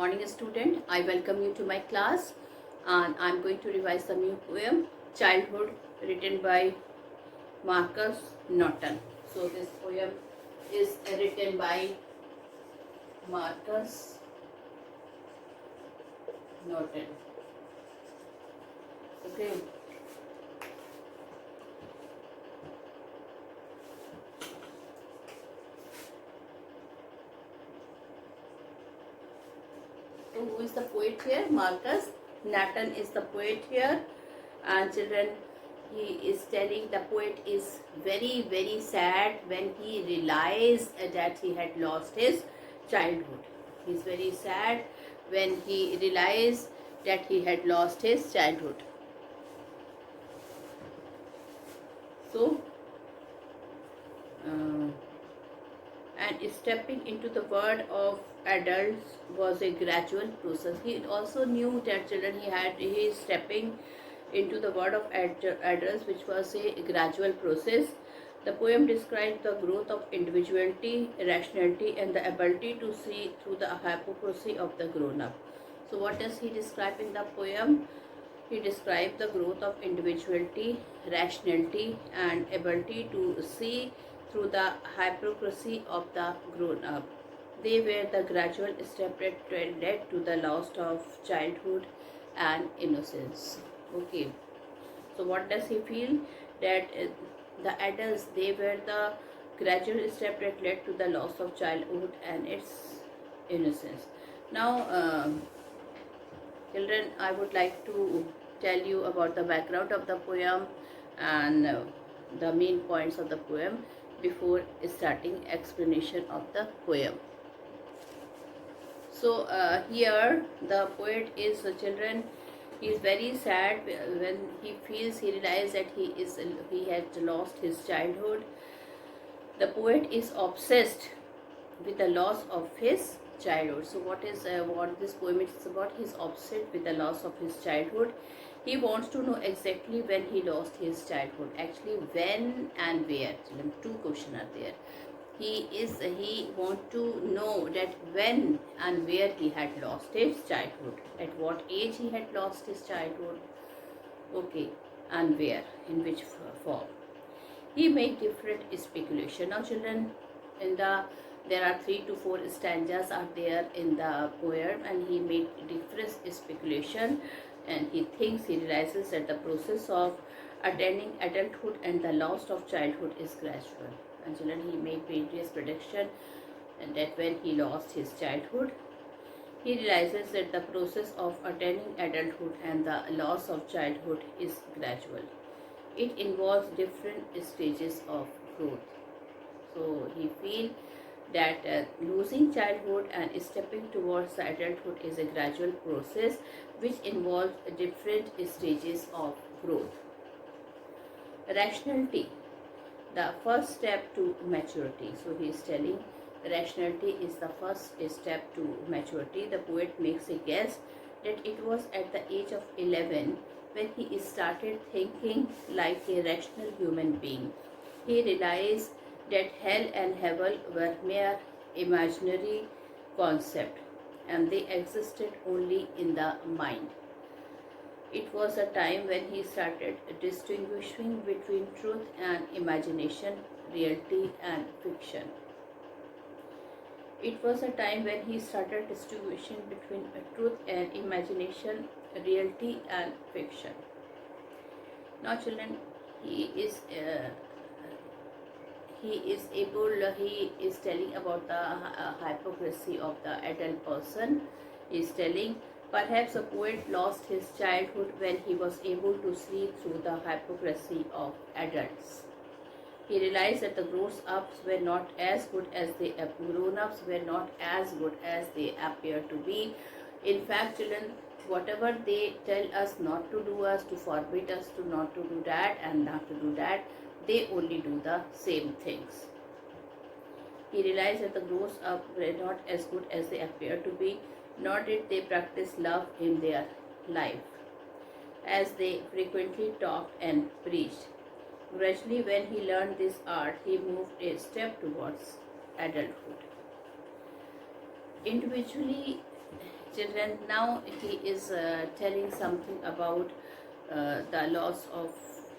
morning student. I welcome you to my class and I am going to revise the new poem Childhood written by Marcus Norton. So this poem is written by Marcus Norton. Okay. So who is the poet here? Marcus Norton is the poet here, and children, he is telling the poet is very sad when he realized that he had lost his childhood. He is very sad when he realized that he had lost his childhood. So and stepping into the world of adults was a gradual process. He also knew that children he is stepping into the world of adults, which was a gradual process. The poem described the growth of individuality, rationality, and the ability to see through the hypocrisy of the grown-up. So what does he describe in the poem? He described the growth of individuality, rationality, and ability to see through the hypocrisy of the grown-up. They were the gradual step that led to the loss of childhood and innocence. Okay. So what does he feel? That the adults, they were the gradual step that led to the loss of childhood and its innocence. Now, children, I would like to tell you about the background of the poem and the main points of the poem before starting explanation of the poem. So here the poet is children. He is very sad when he realizes that he had lost his childhood. The poet is obsessed with the loss of his childhood. So what this poem is about? He is obsessed with the loss of his childhood. He wants to know exactly when he lost his childhood. Actually, when and where. Two questions are there. He want to know that when and where he had lost his childhood. At what age he had lost his childhood. Okay, and where, in which form. He made different speculation. Now children, there are 3 to 4 stanzas are there in the poem, and he made different speculation, and he realizes that the process of attaining adulthood and the loss of childhood is gradual. And children, he made various prediction, and that when he lost his childhood, he realizes that the process of attaining adulthood and the loss of childhood is gradual. It involves different stages of growth. So he feels that losing childhood and stepping towards the adulthood is a gradual process which involves different stages of growth. Rationality, the first step to maturity. So he is telling rationality is the first step to maturity. The poet makes a guess that it was at the age of 11 when he started thinking like a rational human being. He realized that hell and heaven were mere imaginary concept and they existed only in the mind. It was a time when he started distinguishing between truth and imagination, reality and fiction. It was a time when he started distinguishing between truth and imagination, reality and fiction. Now children, he is telling about the hypocrisy of the adult person. He is telling, perhaps a poet lost his childhood when he was able to see through the hypocrisy of adults. He realized that the grown-ups were not as good as they appear to be. In fact, children, whatever they tell us not to do, to forbid us to not to do that and not to do that, they only do the same things. He realized that the grown-ups were not as good as they appear to be, nor did they practice love in their life, as they frequently talked and preached. Gradually, when he learned this art, he moved a step towards adulthood. Individually, children, now he is telling something about the loss of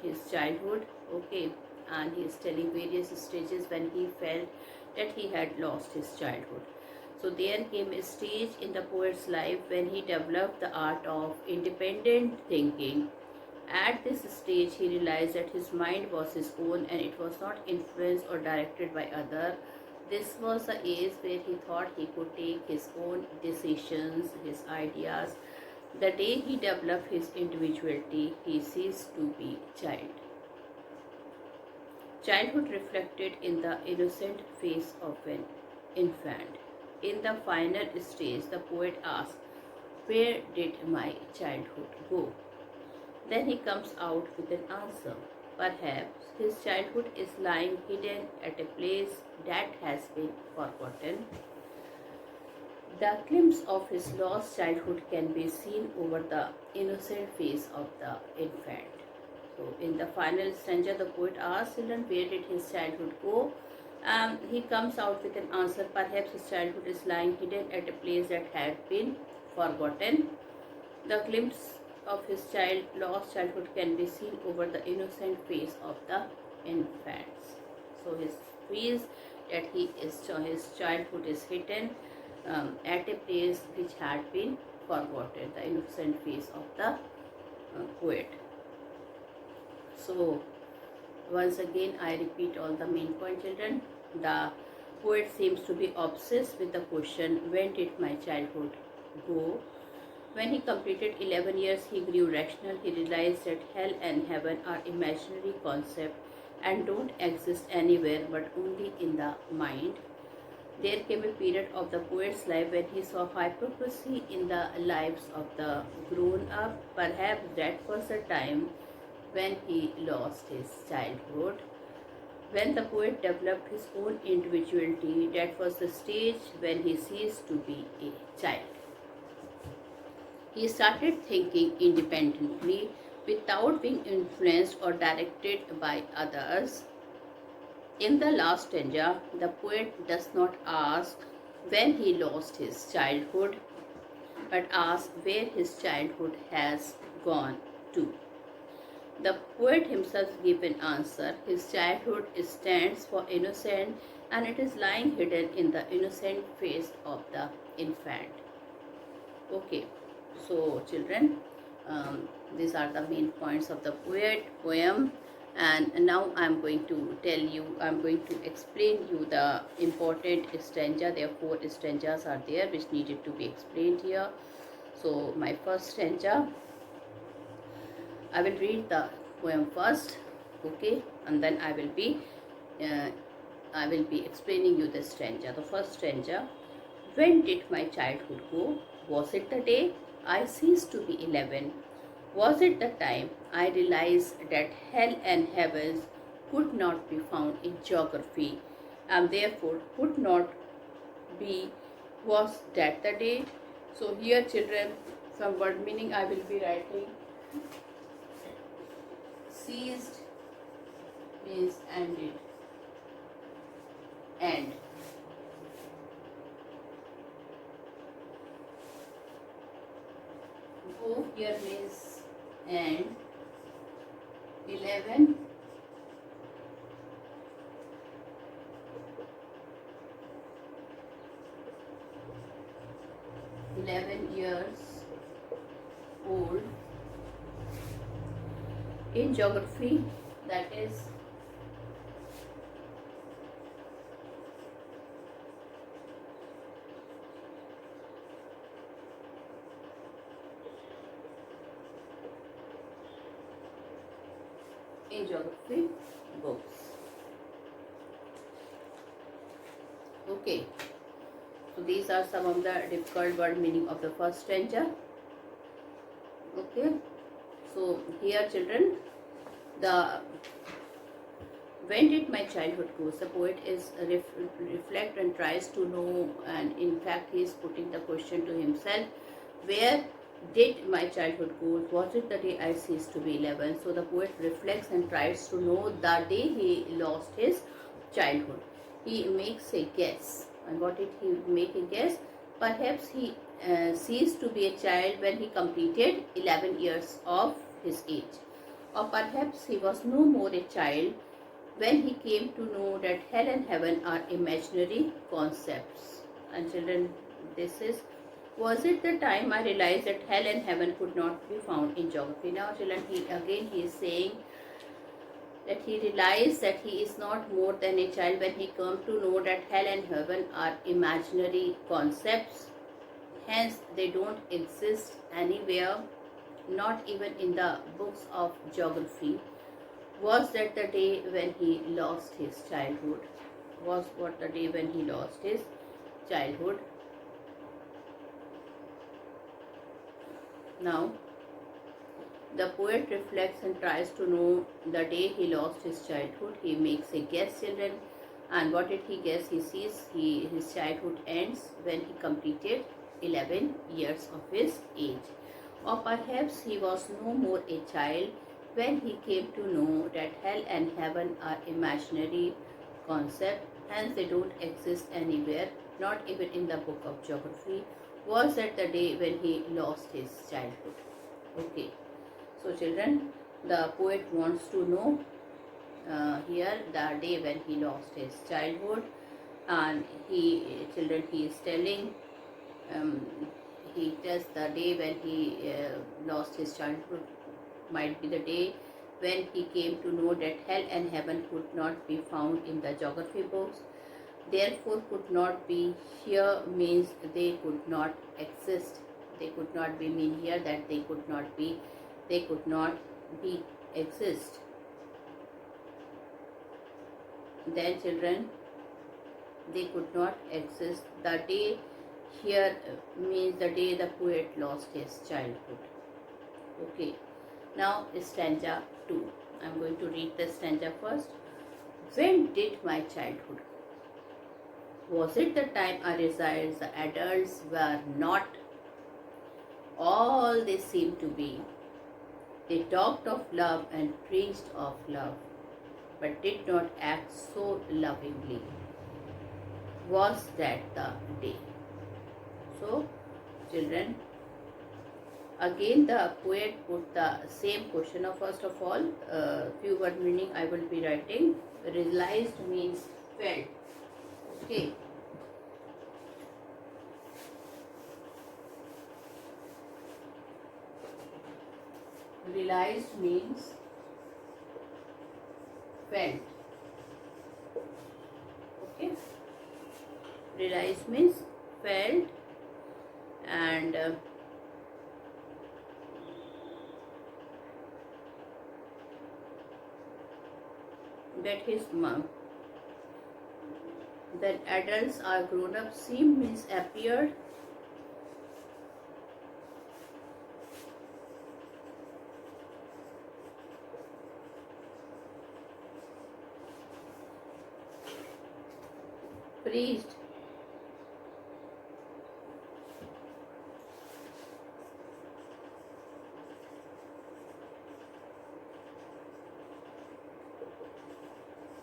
his childhood. Okay, and he is telling various stages when he felt that he had lost his childhood. So there came a stage in the poet's life when he developed the art of independent thinking. At this stage, he realized that his mind was his own and it was not influenced or directed by other. This was the age where he thought he could take his own decisions, his ideas. The day he developed his individuality, he ceased to be child. Childhood reflected in the innocent face of an infant. In the final stage, the poet asks, "Where did my childhood go?" Then he comes out with an answer. Perhaps his childhood is lying hidden at a place that has been forgotten. The glimpse of his lost childhood can be seen over the innocent face of the infant. So, in the final stanza, the poet asks children, "Where did his childhood go?" He comes out with an answer. Perhaps his childhood is lying hidden at a place that had been forgotten. The glimpse of his lost childhood can be seen over the innocent face of the infants. So he feels that his childhood is hidden at a place which had been forgotten. The innocent face of the poet. So once again, I repeat all the main point, children. The poet seems to be obsessed with the question, "When did my childhood go?" When he completed 11 years, he grew rational. He realized that hell and heaven are imaginary concepts and don't exist anywhere but only in the mind. There came a period of the poet's life when he saw hypocrisy in the lives of the grown-up. Perhaps that was the time when he lost his childhood. When the poet developed his own individuality, that was the stage when he ceased to be a child. He started thinking independently without being influenced or directed by others. In the last stanza, the poet does not ask when he lost his childhood, but asks where his childhood has gone to. The poet himself gives an answer. His childhood stands for innocent and it is lying hidden in the innocent face of the infant. Okay. So children, these are the main points of the poem, and now I'm going to explain you the important stanza. There are 4 stanzas are there which needed to be explained here. So my first stanza, I will read the poem first, okay, and then I will be explaining you the stanza. The first stanza: "When did my childhood go? Was it the day I ceased to be 11? Was it the time I realized that hell and heavens could not be found in geography and therefore could not be? Was that the day?" So here, children, some word meaning I will be writing. Ceased means ended. End. Go here means end. 11. 11 years old. In geography, that is in geography books. Okay, so these are some of the difficult word meaning of the first stanza. Okay, so here, children, the "When did my childhood go?" The poet is reflect and tries to know, and in fact he is putting the question to himself, where did my childhood go? Was it the day I ceased to be 11? So the poet reflects and tries to know the day he lost his childhood. He makes a guess. And what did he make a guess? Perhaps he ceased to be a child when he completed 11 years of his age. Or perhaps he was no more a child when he came to know that hell and heaven are imaginary concepts. And children, this is, was it the time I realized that hell and heaven could not be found in geography? Now children, he is saying that he realized that he is not more than a child when he came to know that hell and heaven are imaginary concepts. Hence, they don't exist anywhere, not even in the books of geography. Was that the day when he lost his childhood? Was what the day when he lost his childhood? Now, the poet reflects and tries to know the day he lost his childhood. He makes a guess, children, and what did he guess? He sees his childhood ends when he completed 11 years of his age. Or perhaps he was no more a child when he came to know that hell and heaven are imaginary concepts, hence they don't exist anywhere, not even in the book of geography. Was that the day when he lost his childhood? Okay. So children, the poet wants to know here the day when he lost his childhood, and he is telling, he tells the day when he lost his childhood might be the day when he came to know that hell and heaven could not be found in the geography books. Therefore, could not be here means they could not exist. They could not be mean here that they could not be exist. Then children, they could not exist. The day here means the day the poet lost his childhood. Okay. Now stanza 2. I am going to read the stanza first. When did my childhood? Was it the time I realized the adults were not all they seemed to be? They talked of love and preached of love, but did not act so lovingly. Was that the day? So, children, again the poet put the same question. Now, first of all, few word meaning I will be writing. Realized means felt. Okay. Realized means felt. Okay. Realized means felt, and that his mom, that adults are grown up. Seem means appeared. Preached.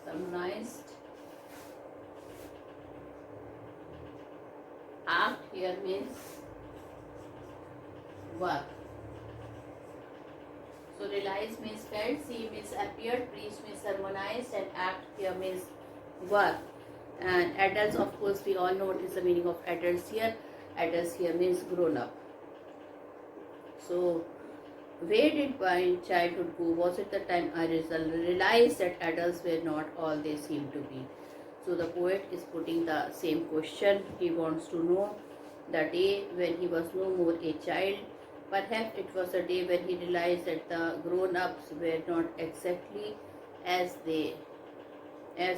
Sermonized. Act here means work. So realize means felt, see means appeared, preach means sermonized, and act here means work. And adults, of course, we all know what is the meaning of adults here. Adults here means grown up. So, where did my childhood go? Was it the time I realized that adults were not all they seemed to be? So, the poet is putting the same question. He wants to know the day when he was no more a child. Perhaps it was the day when he realized that the grown-ups were not exactly as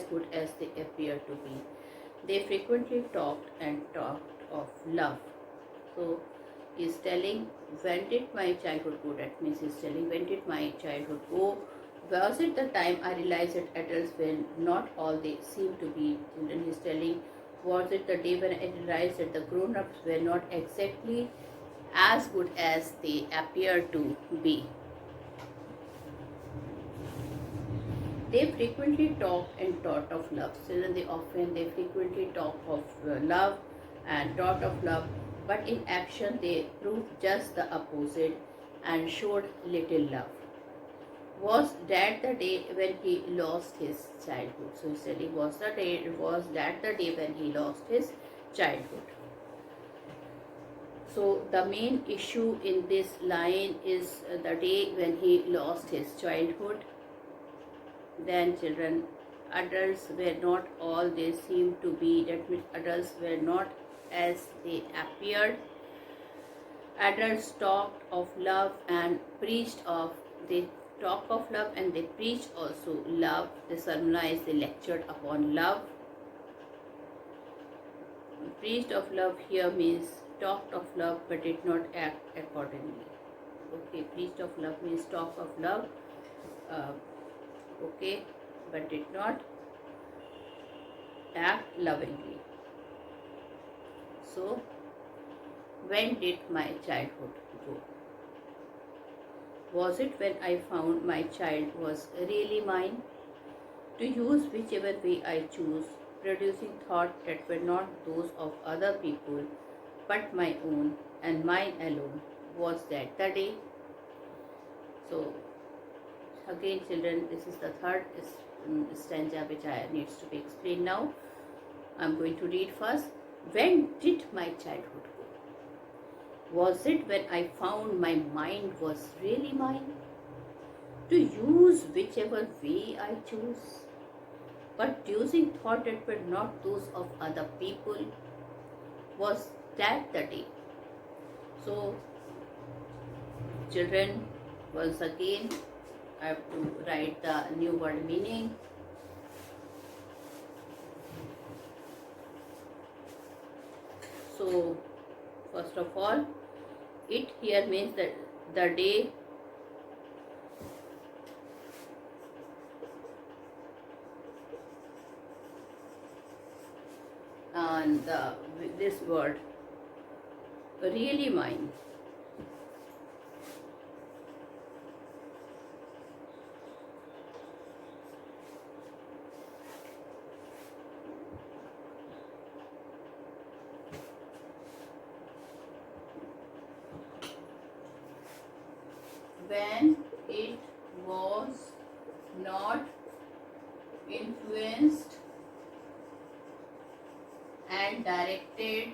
good as they appear to be. They frequently talked of love. So he is telling, when did my childhood go? That means he is telling, when did my childhood go? Was it the time I realized that adults were not all they seem to be? Children, he is telling, was it the day when I realized that the grown-ups were not exactly as good as they appear to be? They frequently talked and taught of love. Children, they frequently talk of love and taught of love. but in action they proved just the opposite and showed little love. Was that the day when he lost his childhood? So he said was that the day when he lost his childhood. So the main issue in this line is the day when he lost his childhood. Then children, adults were not all they seemed to be. That means adults were not as they appeared. Adults talked of love and preached of they talked of love and they preached also love. They sermonized, they lectured upon love. Preached of love here means talked of love but did not act accordingly. Okay, preached of love means talk of love. Okay, but did not act lovingly. So, when did my childhood go? Was it when I found my child was really mine? To use whichever way I choose, producing thoughts that were not those of other people, but my own and mine alone. Was that the day? So, again children, this is the third stanza which needs to be explained now. I am going to read first. When did my childhood go? Was it when I found my mind was really mine? To use whichever way I choose, but using thought that were not those of other people. Was that the day? So, children, once again, I have to write the new word meaning. So, first of all, it here means that the day and this word really mine. When it was not influenced and directed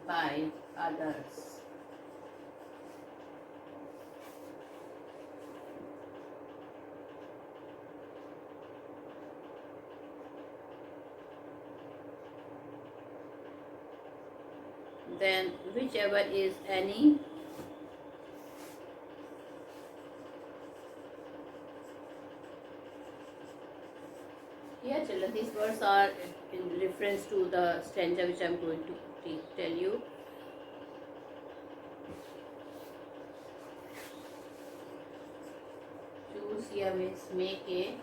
by others. Then whichever is any here children, these words are in reference to the stanza which I am going to tell you. Choose here means make a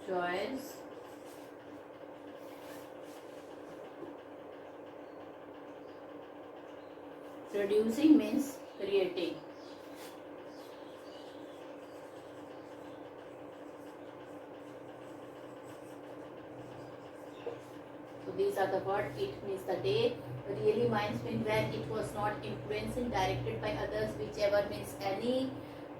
choice. Producing means creating. So these are the words. It means the day. Really minds means when it was not influenced and directed by others. Whichever means any.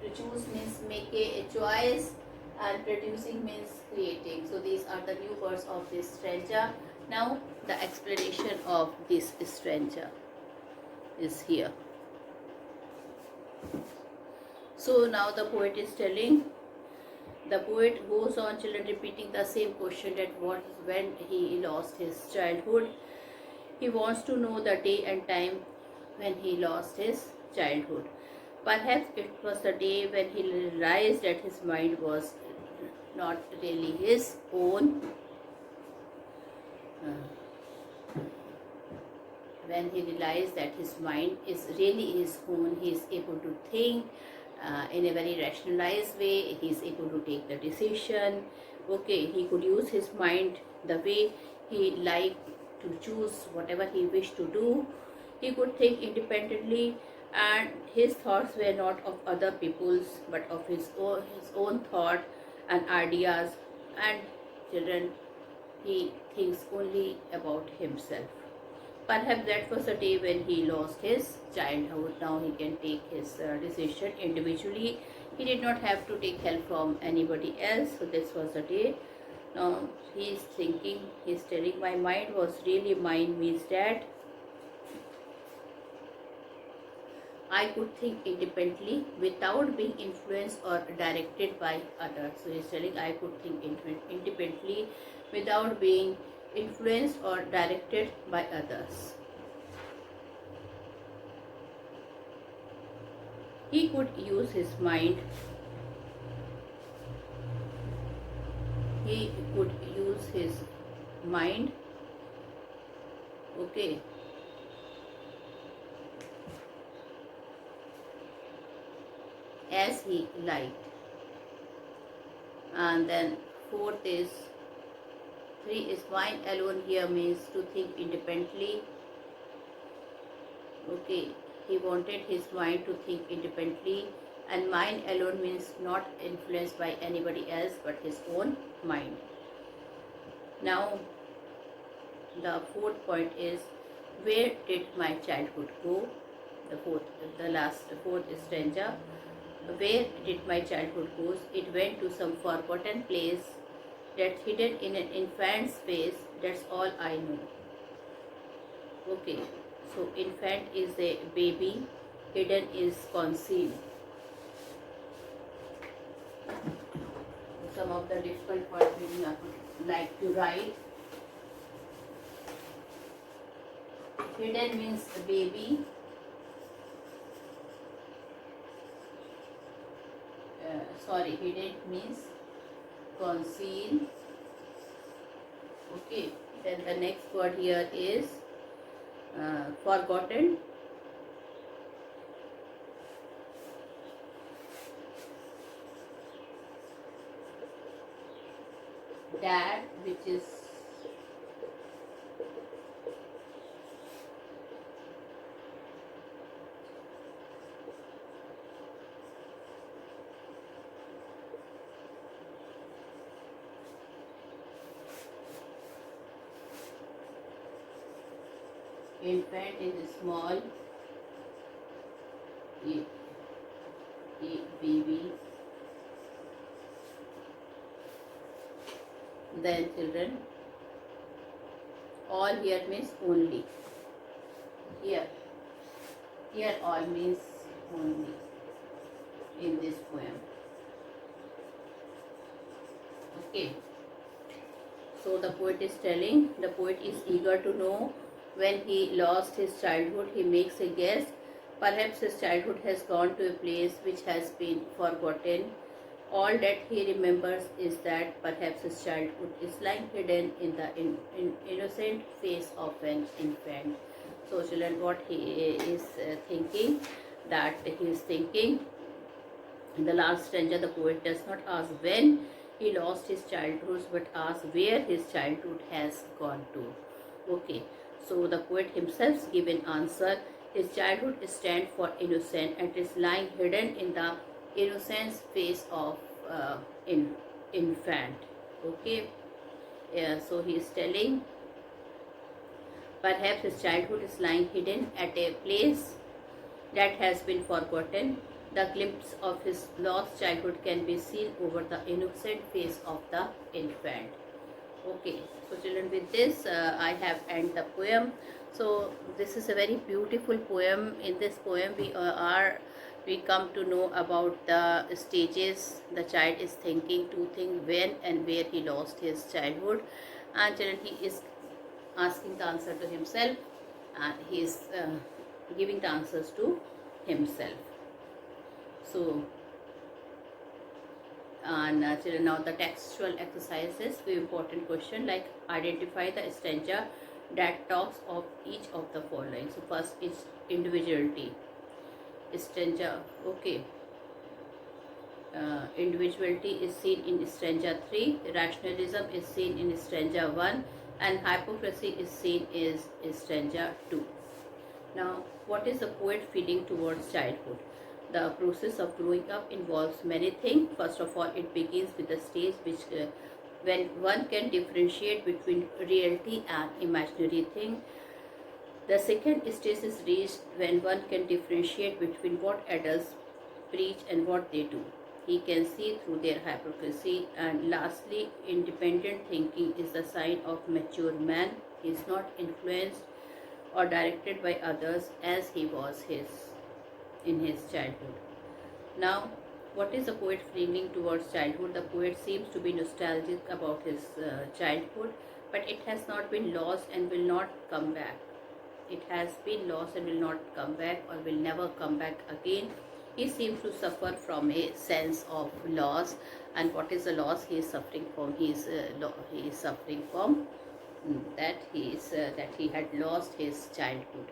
To choose means make a choice, and producing means creating. So these are the new words of this stanza. Now the explanation of this stanza is here. So now the poet is telling, the poet goes on children repeating the same question that when he lost his childhood. He wants to know the day and time when he lost his childhood. Perhaps it was the day when he realized that his mind was not really his own. When he realized that his mind is really his own, he is able to think in a very rationalized way, he is able to take the decision. Okay, he could use his mind the way he liked to choose whatever he wished to do. He could think independently, and his thoughts were not of other people's but of his own thought and ideas. And children, he thinks only about himself. Perhaps that was the day when he lost his childhood. Now he can take his decision individually. He did not have to take help from anybody else. So this was the day. Now he is thinking, he is telling, my mind was really mine, means that I could think independently without being influenced or directed by others. So he is telling, I could think independently without being influenced or directed by others. He could use his mind. He could use his mind. Okay. As he liked. And then fourth is, 3 is mine alone here means to think independently. Okay, he wanted his mind to think independently, and mine alone means not influenced by anybody else but his own mind. Now the fourth point is, where did my childhood go? The fourth stanza. Where did my childhood go? It went to some forgotten place that's hidden in an infant's face. That's all I know. Okay, so infant is a baby, hidden is concealed. Some of the difficult words we like to write. Hidden means a baby. Hidden means conceal. Okay, then the next word here is forgotten. Dad, which is infant is small, a baby, then children. All here means only. Here all means only in this poem. Okay. So the poet is telling, the poet is eager to know when he lost his childhood. He makes a guess. Perhaps his childhood has gone to a place which has been forgotten. All that he remembers is that perhaps his childhood is lying hidden in the innocent face of an infant. So children, what he is thinking, that he is thinking, in the last stanza the poet does not ask when he lost his childhood, but asks where his childhood has gone to. Okay, so the poet himself give an answer. His childhood stands for innocent and is lying hidden in the innocence face of infant. Okay, yeah, so he is telling perhaps his childhood is lying hidden at a place that has been forgotten. The glimpse of his lost childhood can be seen over the innocent face of the infant. Okay, so children, with this I have end the poem. So this is a very beautiful poem. In this poem we come to know about the stages the child is thinking to think when and where he lost his childhood, and children, he is asking the answer to himself, and he is giving the answers to himself. So and children, now the textual exercises, very important question, like identify the stanza that talks of each of the following. So first is individuality stanza. Okay, individuality is seen in stanza 3, rationalism is seen in stanza 1, and hypocrisy is seen in stanza 2. Now, what is the poet feeling towards childhood? The process of growing up involves many things. First of all, it begins with the stage when one can differentiate between reality and imaginary thing. The second stage is reached when one can differentiate between what adults preach and what they do. He can see through their hypocrisy. And lastly, independent thinking is the sign of mature man. He is not influenced or directed by others as he was in his childhood. Now, what is the poet feeling towards childhood? The poet seems to be nostalgic about his childhood, but it has not been lost and will not come back. It has been lost and will not come back, or will never come back again. He seems to suffer from a sense of loss. And what is the loss he is suffering from? He is suffering from that he had lost his childhood.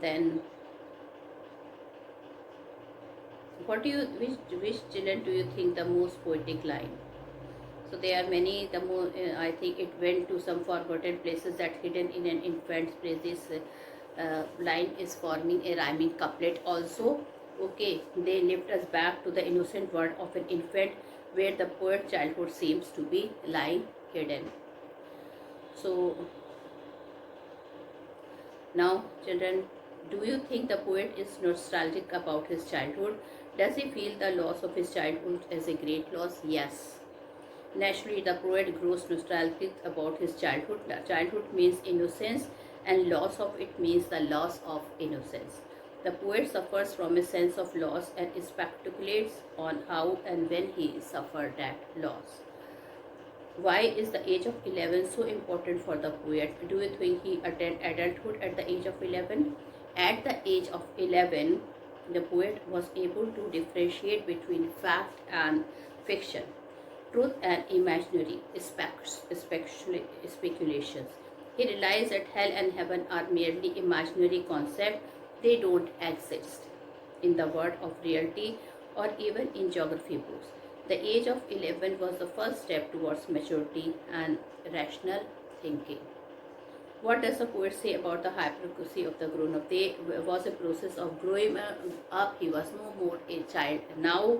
Then, what do you which children do you think the most poetic line? So there are many. The more I think it went to some forgotten places that hidden in an infant's place. This line is forming a rhyming couplet also. Okay, they lift us back to the innocent world of an infant, where the poet's childhood seems to be lying hidden. So now, children, do you think the poet is nostalgic about his childhood? Does he feel the loss of his childhood as a great loss? Yes. Naturally, the poet grows nostalgic about his childhood. Childhood means innocence, and loss of it means the loss of innocence. The poet suffers from a sense of loss and speculates on how and when he suffered that loss. Why is the age of 11 so important for the poet? Do you think he attained adulthood at the age of 11? At the age of 11, the poet was able to differentiate between fact and fiction, truth and imaginary speculations. He realized that hell and heaven are merely imaginary concepts. They don't exist in the world of reality or even in geography books. The age of 11 was the first step towards maturity and rational thinking. What does the poet say about the hypocrisy of the grown-up? There was a process of growing up. He was no more a child. Now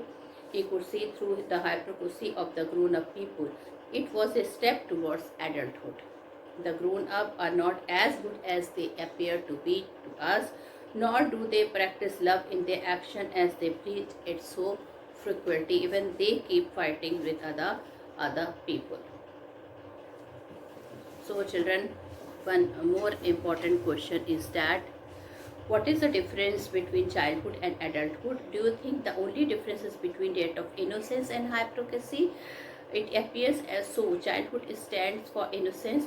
he could see through the hypocrisy of the grown-up people. It was a step towards adulthood. The grown-up are not as good as they appear to be to us, nor do they practice love in their action as they preach it so frequently. Even they keep fighting with other people. So children, one more important question is that what is the difference between childhood and adulthood? Do you think the only difference is between that of innocence and hypocrisy? It appears as so. Childhood stands for innocence.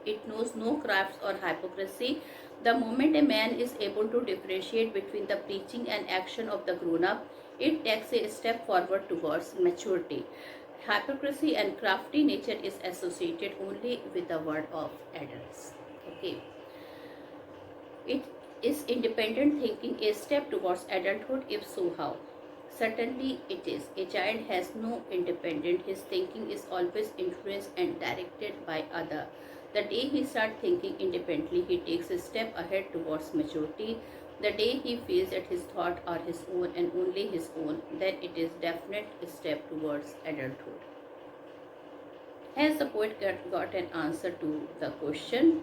It knows no crafts or hypocrisy. The moment a man is able to differentiate between the preaching and action of the grown-up, it takes a step forward towards maturity. Hypocrisy and crafty nature is associated only with the world of adults. Okay. Is independent thinking a step towards adulthood? If so, how? Certainly it is. A child has no independence. His thinking is always influenced and directed by other. The day he starts thinking independently, he takes a step ahead towards maturity. The day he feels that his thoughts are his own and only his own, then it is definite step towards adulthood. Has the poet got an answer to the question,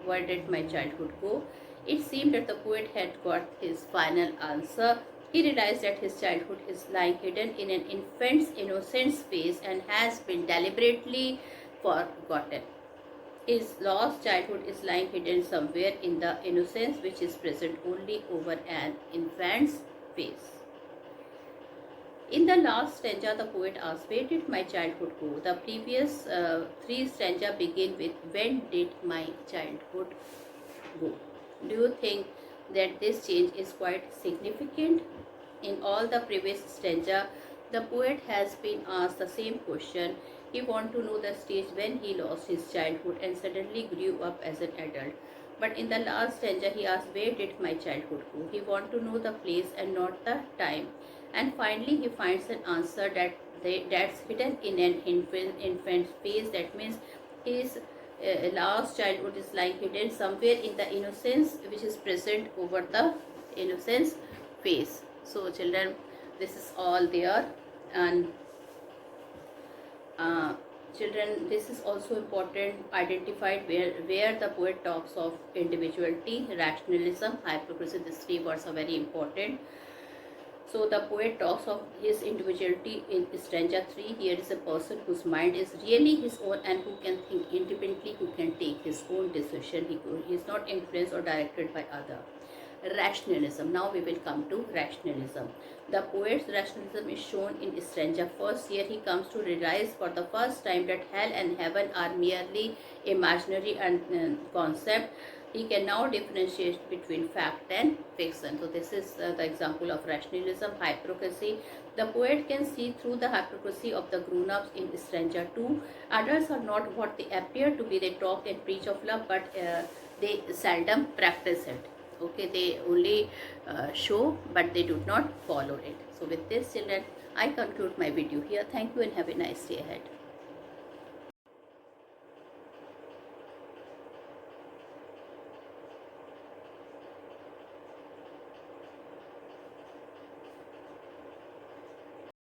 where did my childhood go? It seemed that the poet had got his final answer. He realized that his childhood is lying hidden in an infant's innocent space and has been deliberately forgotten. His lost childhood is lying hidden somewhere in the innocence which is present only over an infant's face. In the last stanza, the poet asks, where did my childhood go? The previous three stanzas begin with, when did my childhood go? Do you think that this change is quite significant? In all the previous stanza, the poet has been asked the same question. He wants to know the stage when he lost his childhood and suddenly grew up as an adult. But in the last stanza, he asks, where did my childhood go? He wants to know the place and not the time. And finally, he finds an answer that's hidden in an infant's face. That means his last childhood is lying hidden somewhere in the innocence which is present over the innocence face. So children, this is all there. And Children, this is also important, identified where the poet talks of individuality, rationalism, hypocrisy. These three words are very important. So the poet talks of his individuality in stanza 3. Here is a person whose mind is really his own and who can think independently, who can take his own decision. He is not influenced or directed by other. Rationalism. Now we will come to rationalism. The poet's rationalism is shown in stanza first. Here he comes to realize for the first time that hell and heaven are merely imaginary and concept. He can now differentiate between fact and fiction. So this is the example of rationalism. Hypocrisy. The poet can see through the hypocrisy of the grown-ups in stanza 2. Adults are not what they appear to be. They talk and preach of love, but they seldom practice it. Okay, they only show, but they do not follow it. So with this, children, I conclude my video here. Thank you and have a nice day ahead.